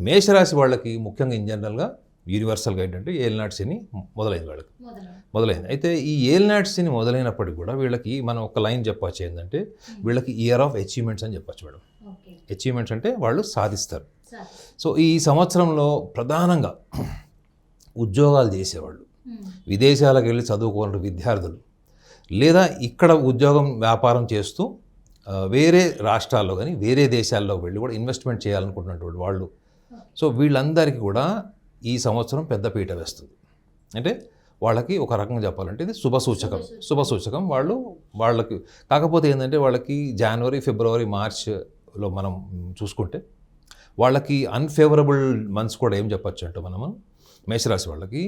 మేషరాశి వాళ్ళకి ముఖ్యంగా ఇన్ జనరల్గా యూనివర్సల్గా ఏంటంటే ఏలినాటి శని మొదలైంది వాళ్ళకి మొదలైంది. అయితే ఈ ఏలినాటి శని మొదలైనప్పటికీ కూడా వీళ్ళకి మనం ఒక లైన్ చెప్పచ్చు ఏంటంటే వీళ్ళకి ఇయర్ ఆఫ్ అచీవ్మెంట్స్ అని చెప్పచ్చు మేడం. అచీవ్మెంట్స్ అంటే వాళ్ళు సాధిస్తారు. సో ఈ సంవత్సరంలో ప్రధానంగా ఉద్యోగాలు చేసేవాళ్ళు, విదేశాలకు వెళ్ళి చదువుకోవాలంటే విద్యార్థులు, లేదా ఇక్కడ ఉద్యోగం వ్యాపారం చేస్తూ వేరే రాష్ట్రాల్లో కానీ వేరే దేశాల్లో వెళ్ళి కూడా ఇన్వెస్ట్మెంట్ చేయాలనుకుంటున్నటువంటి వాళ్ళు, సో వీళ్ళందరికీ కూడా ఈ సంవత్సరం పెద్ద పీట వేస్తుంది. అంటే వాళ్ళకి ఒక రకంగా చెప్పాలంటే ఇది శుభసూచకం వాళ్ళకి. కాకపోతే ఏంటంటే వాళ్ళకి జనవరి, ఫిబ్రవరి, మార్చ్లో మనం చూసుకుంటే వాళ్ళకి అన్ఫేవరబుల్ మంత్స్ కూడా ఏం చెప్పచ్చు అంటే మనము మేషరాశి వాళ్ళకి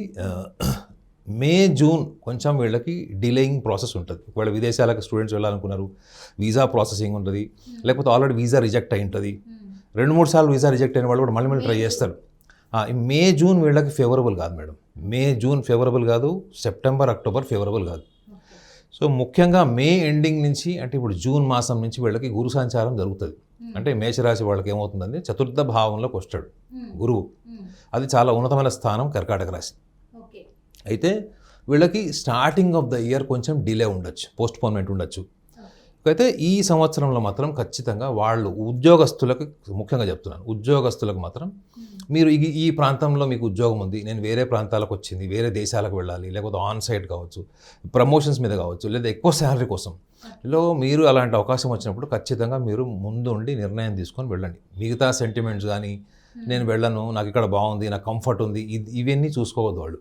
మే, జూన్ కొంచెం వీళ్ళకి డిలేయింగ్ ప్రాసెస్ ఉంటుంది. ఒకవేళ విదేశాలకు స్టూడెంట్స్ వెళ్ళాలనుకున్నారు, వీసా ప్రాసెసింగ్ ఉంటుంది, లేకపోతే ఆల్రెడీ వీసా రిజెక్ట్ అయి ఉంటుంది. 2-3 సార్లు వీసా రిజెక్ట్ అయిన వాళ్ళు కూడా మళ్ళీ ట్రై చేస్తారు. మే, జూన్ వీళ్ళకి ఫేవరబుల్ కాదు మేడం. మే, జూన్ ఫేవరబుల్ కాదు, సెప్టెంబర్, అక్టోబర్ ఫేవరబుల్ కాదు. సో ముఖ్యంగా మే ఎండింగ్ నుంచి అంటే ఇప్పుడు జూన్ మాసం నుంచి వీళ్ళకి గురు సంచారం జరుగుతుంది. అంటే మేషరాశి వాళ్ళకి ఏమవుతుందంటే చతుర్థ భావంలోకి వస్తాడు గురువు. అది చాలా ఉన్నతమైన స్థానం కర్కాటక రాశి. అయితే వీళ్ళకి స్టార్టింగ్ ఆఫ్ ద ఇయర్ కొంచెం డిలే ఉండొచ్చు, పోస్ట్పోన్మెంట్ ఉండొచ్చు. అయితే ఈ సంవత్సరంలో మాత్రం ఖచ్చితంగా వాళ్ళు ఉద్యోగస్తులకు, ముఖ్యంగా చెప్తున్నాను ఉద్యోగస్తులకు మాత్రం మీరు ఈ ప్రాంతంలో మీకు ఉద్యోగం ఉంది, నేను వేరే ప్రాంతాలకు వచ్చింది, వేరే దేశాలకు వెళ్ళాలి, లేకపోతే ఆన్ సైట్ కావచ్చు, ప్రమోషన్స్ మీద కావచ్చు, లేదా ఎక్కువ శాలరీ కోసం మీరు అలాంటి అవకాశం వచ్చినప్పుడు ఖచ్చితంగా మీరు ముందు ఉండి నిర్ణయం తీసుకొని వెళ్ళండి. మిగతా సెంటిమెంట్స్ కానీ నేను వెళ్ళను, నాకు ఇక్కడ బాగుంది, నాకు కంఫర్ట్ ఉంది, ఇవన్నీ చూసుకోవద్దు వాళ్ళు.